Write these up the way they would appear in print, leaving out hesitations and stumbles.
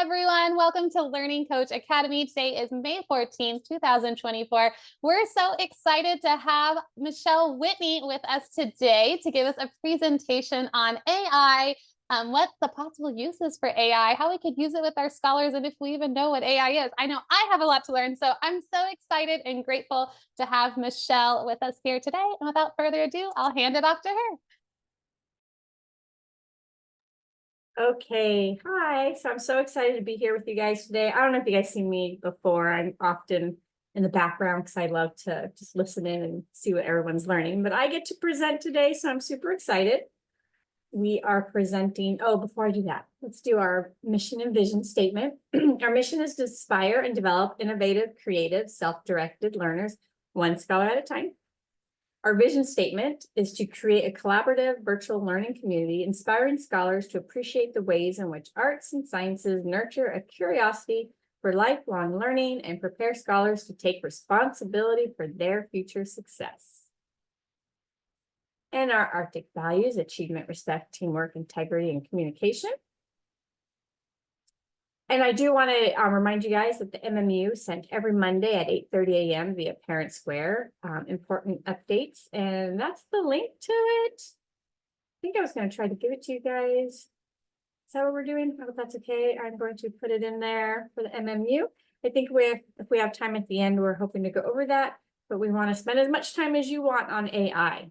everyone. Welcome to Learning Coach Academy. Today is May 14th, 2024. We're so excited to have Michelle Whitney with us today to give us a presentation on AI, what the possible uses for AI, how we could use it with our scholars, and if we even know what AI is. I know I have a lot to learn, so I'm so excited and grateful to have Michelle with us here today. And without further ado, I'll hand it off to her. Okay, hi. So I'm so excited to be here with you guys today. I don't know if you guys see me before. I'm often in the background because I love to just listen in and see what everyone's learning. But I get to present today, so I'm super excited. We are presenting, before I do that, let's do our mission and vision statement. Our mission is to inspire and develop innovative, creative, self-directed learners, one scholar at a time. Our vision statement is to create a collaborative virtual learning community, inspiring scholars to appreciate the ways in which arts and sciences nurture a curiosity for lifelong learning and prepare scholars to take responsibility for their future success. And our Arctic values: achievement, respect, teamwork, integrity, and communication. And I do want to remind you guys that the MMU sent every Monday at 8:30 a.m. via Parent Square important updates, and that's the link to it. I think I was going to try to give it to you guys. Is that what we're doing? I hope that's okay. I'm going to put it in there for the MMU. I think if we have time at the end, we're hoping to go over that, but we want to spend as much time as you want on AI.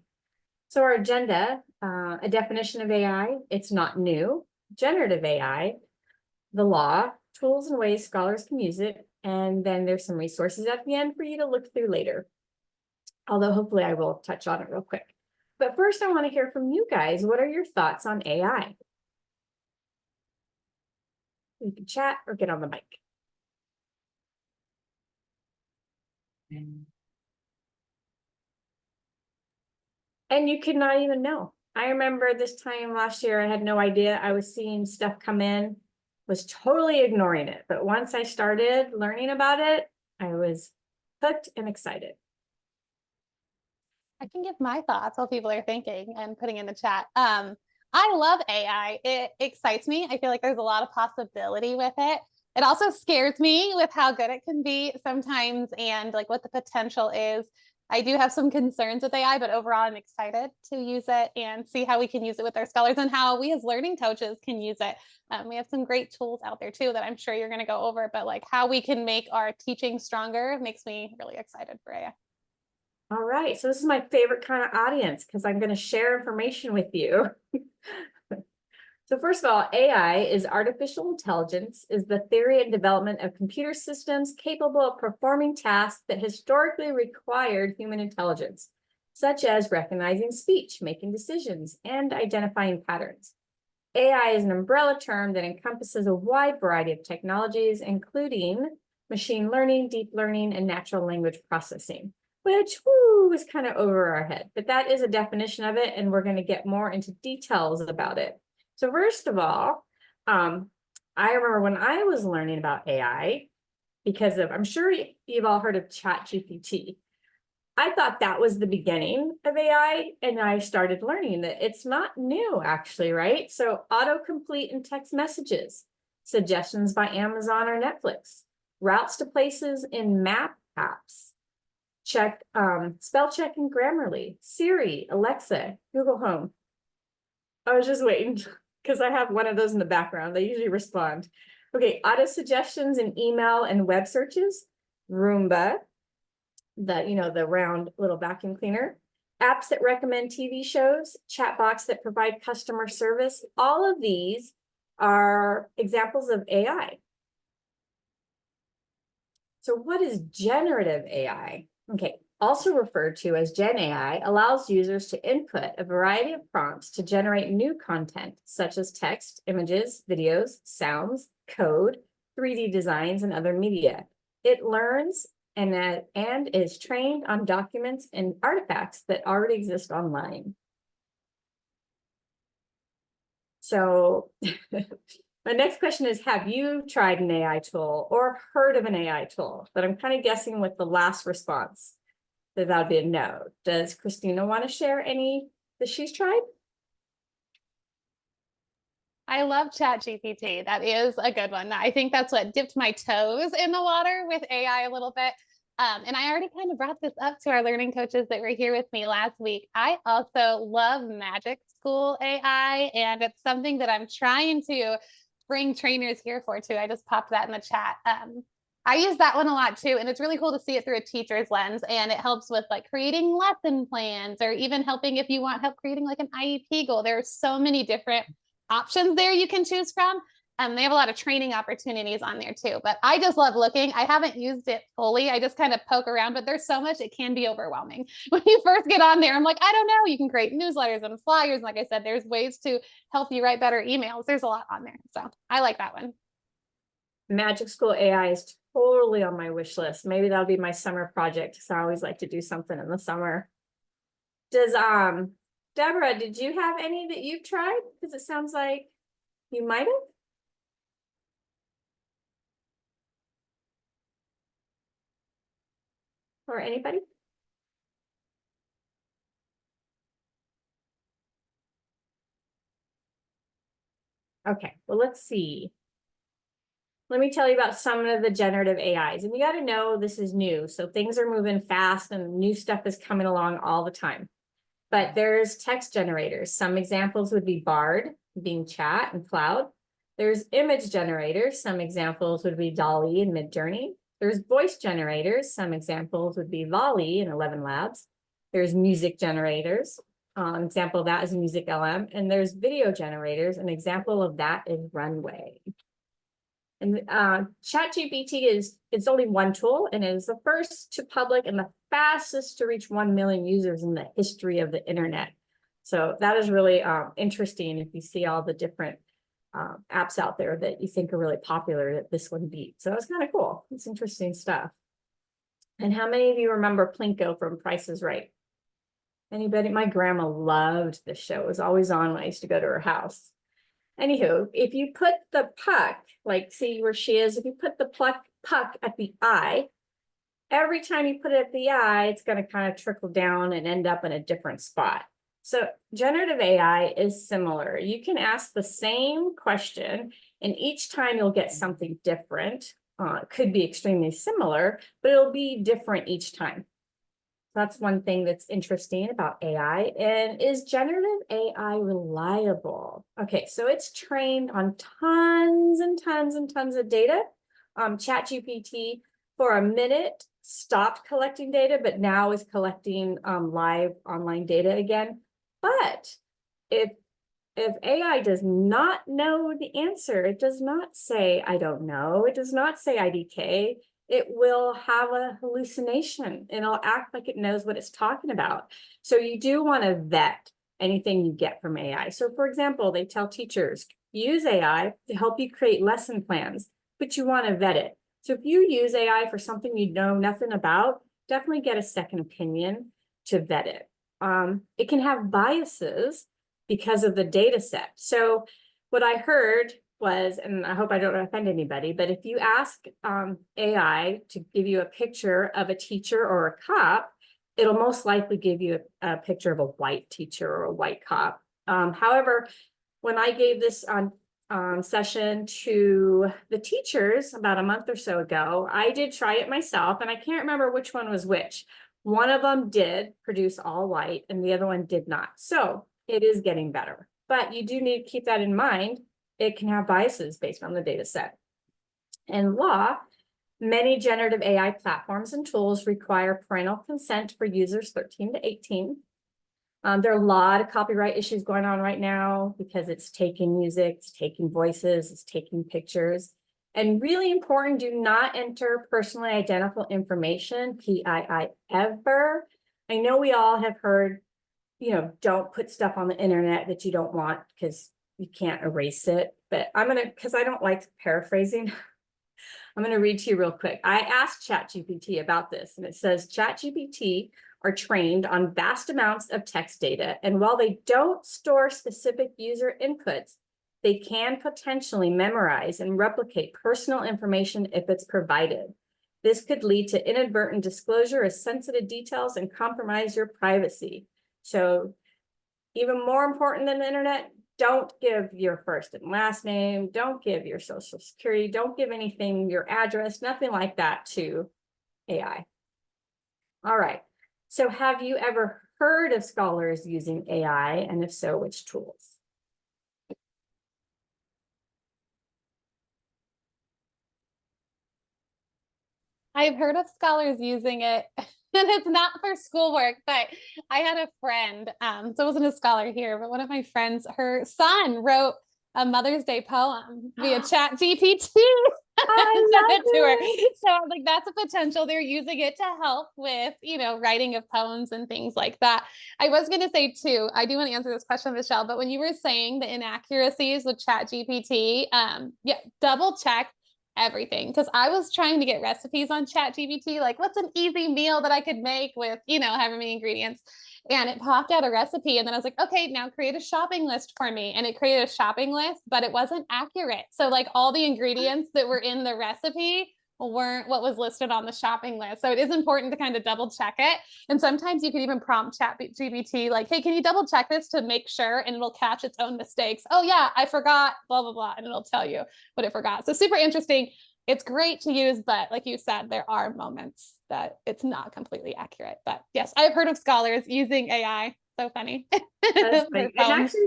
So our agenda, a definition of AI, it's not new, generative AI, the law, tools and ways scholars can use it, and then there's some resources at the end for you to look through later. Although hopefully I will touch on it real quick. But first I want to hear from you guys. What are your thoughts on AI? You can chat or get on the mic. And you could not even know. I remember this time last year, I had no idea. I was seeing stuff come in, was totally ignoring it. But once I started learning about it, I was hooked and excited. I can give my thoughts while people are thinking and putting in the chat. I love AI. It excites me. I feel like there's a lot of possibility with it. It also scares me with how good it can be sometimes and like what the potential is. I do have some concerns with AI, but overall I'm excited to use it and see how we can use it with our scholars and how we as learning coaches can use it. We have some great tools out there too that I'm sure you're going to go over, but like how we can make our teaching stronger makes me really excited for AI. All right, so this is my favorite kind of audience because I'm going to share information with you. So first of all, AI is artificial intelligence, is the theory and development of computer systems capable of performing tasks that historically required human intelligence, such as recognizing speech, making decisions, and identifying patterns. AI is an umbrella term that encompasses a wide variety of technologies, including machine learning, deep learning, and natural language processing, which is kind of over our head. But that is a definition of it, and we're going to get more into details about it. So first of all, I remember when I was learning about AI, because I'm sure you've all heard of ChatGPT. I thought that was the beginning of AI, and I started learning that it's not new, actually, right? So autocomplete in text messages, suggestions by Amazon or Netflix, routes to places in map apps, spell check in Grammarly, Siri, Alexa, Google Home. I was just waiting because I have one of those in the background. They usually respond. Okay, auto suggestions in email and web searches, Roomba, the round little vacuum cleaner, apps that recommend TV shows, chat box that provide customer service. All of these are examples of AI. So what is generative AI? Okay, also referred to as Gen AI, allows users to input a variety of prompts to generate new content, such as text, images, videos, sounds, code, 3D designs, and other media. It learns and is trained on documents and artifacts that already exist online. So my next question is, have you tried an AI tool or heard of an AI tool? But I'm kind of guessing with the last response that would be a no. Does Christina want to share any that she's tried? I love ChatGPT. That is a good one. I think that's what dipped my toes in the water with AI a little bit. And I already kind of brought this up to our learning coaches that were here with me last week. I also love Magic School AI, and it's something that I'm trying to bring trainers here for too. I just popped that in the chat. I use that one a lot too, and it's really cool to see it through a teacher's lens, and it helps with like creating lesson plans or even helping if you want help creating like an IEP goal. There are so many different options there you can choose from. They have a lot of training opportunities on there too, but I just love looking. I haven't used it fully. I just kind of poke around, but there's so much, it can be overwhelming. When you first get on there, I'm like, I don't know. You can create newsletters and flyers. And like I said, there's ways to help you write better emails. There's a lot on there. So I like that one. Magic School AI is totally on my wish list. Maybe that'll be my summer project, because I always like to do something in the summer. Does Deborah, did you have any that you've tried? Because it sounds like you might have. Or anybody? Okay, well, let's see. Let me tell you about some of the generative AIs. And you got to know this is new. So things are moving fast and new stuff is coming along all the time. But there's text generators. Some examples would be Bard, Bing Chat, and Cloud. There's image generators. Some examples would be DALL-E and Midjourney. There's voice generators. Some examples would be Volley and 11 Labs. There's music generators. An example of that is Music LM. And there's video generators. An example of that is Runway. And ChatGPT it's only one tool, and it is the first to public and the fastest to reach 1 million users in the history of the internet. So that is really interesting if you see all the different apps out there that you think are really popular that this one beat. So it's kind of cool. It's interesting stuff. And how many of you remember Plinko from Price is Right? Anybody? My grandma loved this show. It was always on when I used to go to her house. Anywho, if you put the puck, like see where she is, if you put the puck at the eye, every time you put it at the eye, it's going to kind of trickle down and end up in a different spot. So generative AI is similar. You can ask the same question, and each time you'll get something different. It could be extremely similar, but it'll be different each time. That's one thing that's interesting about AI. And is generative AI reliable? Okay, so it's trained on tons and tons and tons of data. ChatGPT for a minute stopped collecting data, but now is collecting live online data again. But if AI does not know the answer, it does not say, I don't know. It does not say IDK. It will have a hallucination and it'll act like it knows what it's talking about. So you do want to vet anything you get from AI. So for example, they tell teachers, use AI to help you create lesson plans, but you want to vet it. So if you use AI for something you know nothing about, definitely get a second opinion to vet it. It can have biases because of the data set. So what I heard was, and I hope I don't offend anybody, but if you ask AI to give you a picture of a teacher or a cop, it'll most likely give you a picture of a white teacher or a white cop. However, when I gave this session to the teachers about a month or so ago, I did try it myself, and I can't remember which one was which. One of them did produce all white, and the other one did not. So it is getting better, but you do need to keep that in mind. It can have biases based on the data set. In law, many generative AI platforms and tools require parental consent for users 13 to 18. There are a lot of copyright issues going on right now because it's taking music, it's taking voices, it's taking pictures. And really important, do not enter personally identifiable information, PII, ever. I know we all have heard, don't put stuff on the internet that you don't want because you can't erase it. But because I don't like paraphrasing, I'm going to read to you real quick. I asked ChatGPT about this, and it says ChatGPT are trained on vast amounts of text data. And while they don't store specific user inputs, they can potentially memorize and replicate personal information if it's provided. This could lead to inadvertent disclosure of sensitive details and compromise your privacy. So even more important than the internet, don't give your first and last name, don't give your social security, don't give anything, your address, nothing like that to AI. All right. So have you ever heard of scholars using AI? And if so, which tools? I've heard of scholars using it, and it's not for schoolwork, but I had a friend, so it wasn't a scholar here, but one of my friends, her son wrote a Mother's Day poem via Chat GPT. I Sent love it to her. it. So I'm like, that's a potential. They're using it to help with, writing of poems and things like that. I was going to say too, I do want to answer this question, Michelle, but when you were saying the inaccuracies with Chat GPT, yeah, double check everything, because I was trying to get recipes on Chat GPT, like what's an easy meal that I could make with, however many ingredients, and it popped out a recipe, and then I was like, okay, now create a shopping list for me, and it created a shopping list, but it wasn't accurate. So like all the ingredients that were in the recipe weren't what was listed on the shopping list. So it is important to kind of double check it. And sometimes you can even prompt Chat GPT like, hey, can you double check this to make sure? And it'll catch its own mistakes. Oh yeah, I forgot, blah, blah, blah. And it'll tell you what it forgot. So super interesting. It's great to use, but like you said, there are moments that it's not completely accurate. But yes, I've heard of scholars using AI. So funny. That's funny. And actually,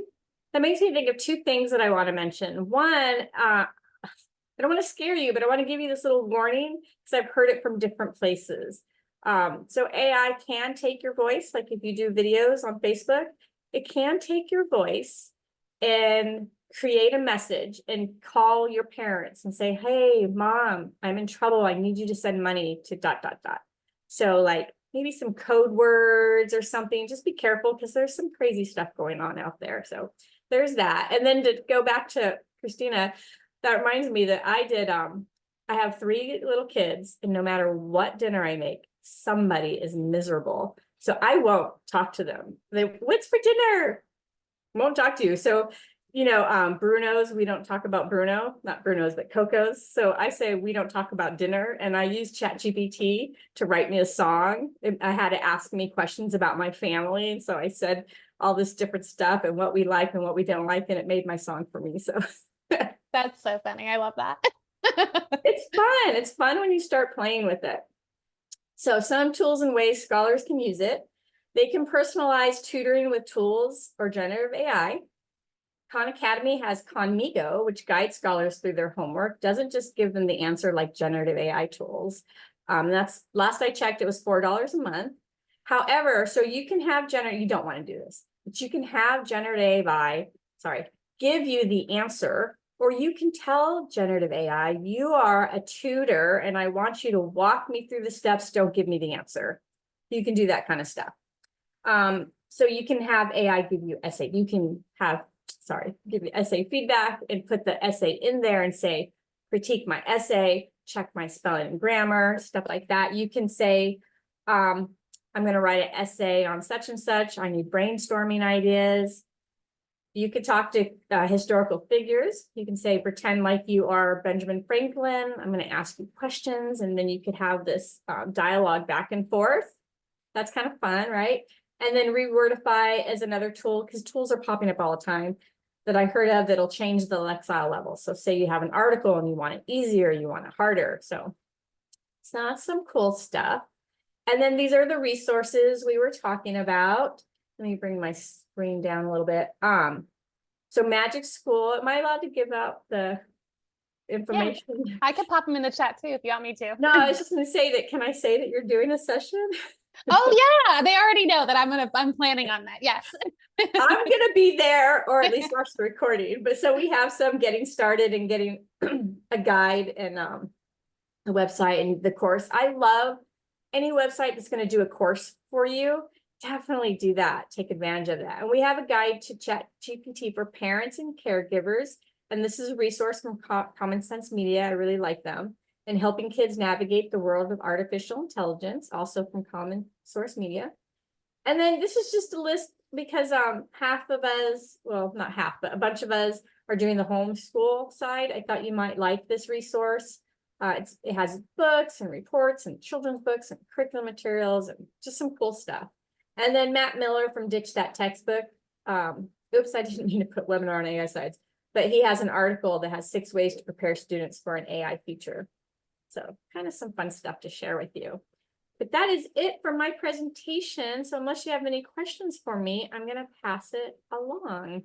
that makes me think of two things that I want to mention. One, I don't want to scare you, but I want to give you this little warning because I've heard it from different places. So AI can take your voice, like if you do videos on Facebook, it can take your voice and create a message and call your parents and say, hey, mom, I'm in trouble. I need you to send money to ... So like maybe some code words or something. Just be careful because there's some crazy stuff going on out there. So there's that. And then to go back to Christina, that reminds me that I have 3 little kids, and no matter what dinner I make, somebody is miserable. So I won't talk to them. What's for dinner? Won't talk to you. So, Bruno's, we don't talk about Bruno, not Bruno's, but Coco's. So I say, we don't talk about dinner. And I use ChatGPT to write me a song. I had to ask me questions about my family. And so I said all this different stuff and what we like and what we don't like. And it made my song for me. So that's so funny. I love that. it's fun. It's fun when you start playing with it. So some tools and ways scholars can use it. They can personalize tutoring with tools or generative AI. Khan Academy has Khanmigo, which guides scholars through their homework, doesn't just give them the answer like generative AI tools. That's last I checked, it was $4 a month. However, so you can have you don't want to do this, but you can have generative AI, give you the answer, or you can tell generative AI, you are a tutor and I want you to walk me through the steps, don't give me the answer. You can do that kind of stuff. So you can have AI give you essay. You can have, give you essay feedback and put the essay in there and say, critique my essay, check my spelling and grammar, stuff like that. You can say, I'm going to write an essay on such and such. I need brainstorming ideas. You could talk to historical figures. You can say, pretend like you are Benjamin Franklin. I'm going to ask you questions, and then you could have this dialogue back and forth. That's kind of fun, right? And then Rewordify as another tool, because tools are popping up all the time that I heard of that'll change the lexile level. So say you have an article and you want it easier, you want it harder. So it's not some cool stuff. And then these are the resources we were talking about. Let me bring my screen down a little bit. So Magic School, am I allowed to give out the information? Yeah, I could pop them in the chat too if you want me to. No, I was just going to say that. Can I say that you're doing a session? Oh yeah, they already know that I'm planning on that. Yes. I'm gonna be there, or at least watch the recording. But so we have some getting started and getting a guide and a website and the course. I love any website that's going to do a course for you. Definitely do that. Take advantage of that. And we have a guide to Chat GPT for parents and caregivers. And this is a resource from Common Sense Media. I really like them. And helping kids navigate the world of artificial intelligence, also from Common Source Media. And then this is just a list because half of us, well, not half, but a bunch of us are doing the homeschool side. I thought you might like this resource. It has books and reports and children's books and curriculum materials and just some cool stuff. And then Matt Miller from Ditch That Textbook. oops, I didn't mean to put webinar on AI sites, but he has an article that has 6 ways to prepare students for an AI future. So kind of some fun stuff to share with you. But that is it for my presentation. So unless you have any questions for me, I'm going to pass it along.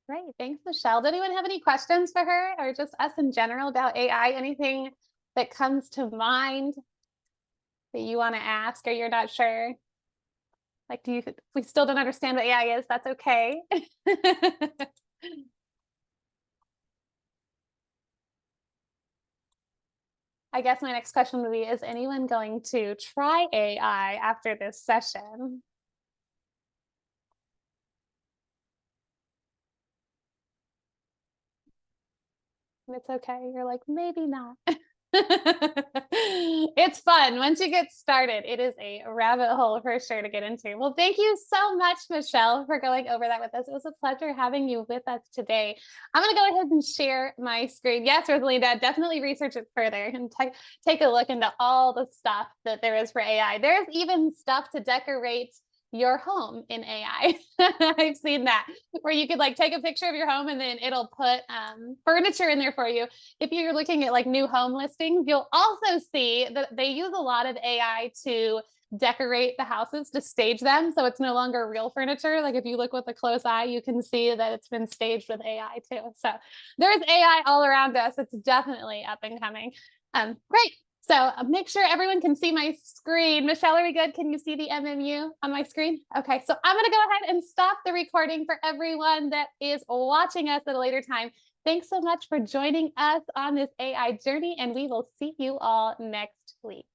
Great. Thanks, Michelle. Did anyone have any questions for her or just us in general about AI? Anything that comes to mind that you want to ask or you're not sure? Like, if we still don't understand what AI is, that's okay. I guess my next question would be, is anyone going to try AI after this session? And it's okay. You're like, maybe not. It's fun. Once you get started, it is a rabbit hole for sure to get into. Well, thank you so much, Michelle, for going over that with us. It was a pleasure having you with us today. I'm going to go ahead and share my screen. Yes, Rosalinda, definitely research it further and take a look into all the stuff that there is for AI. There's even stuff to decorate your home in AI. I've seen that, where you could like take a picture of your home and then it'll put furniture in there for you. If you're looking at like new home listings, you'll also see that they use a lot of AI to decorate the houses, to stage them. So it's no longer real furniture. Like if you look with a close eye, you can see that it's been staged with AI too. So there's AI all around us. It's definitely up and coming. Great. So make sure everyone can see my screen. Michelle, are we good? Can you see the MMU on my screen? Okay, so I'm going to go ahead and stop the recording for everyone that is watching us at a later time. Thanks so much for joining us on this AI journey, and we will see you all next week.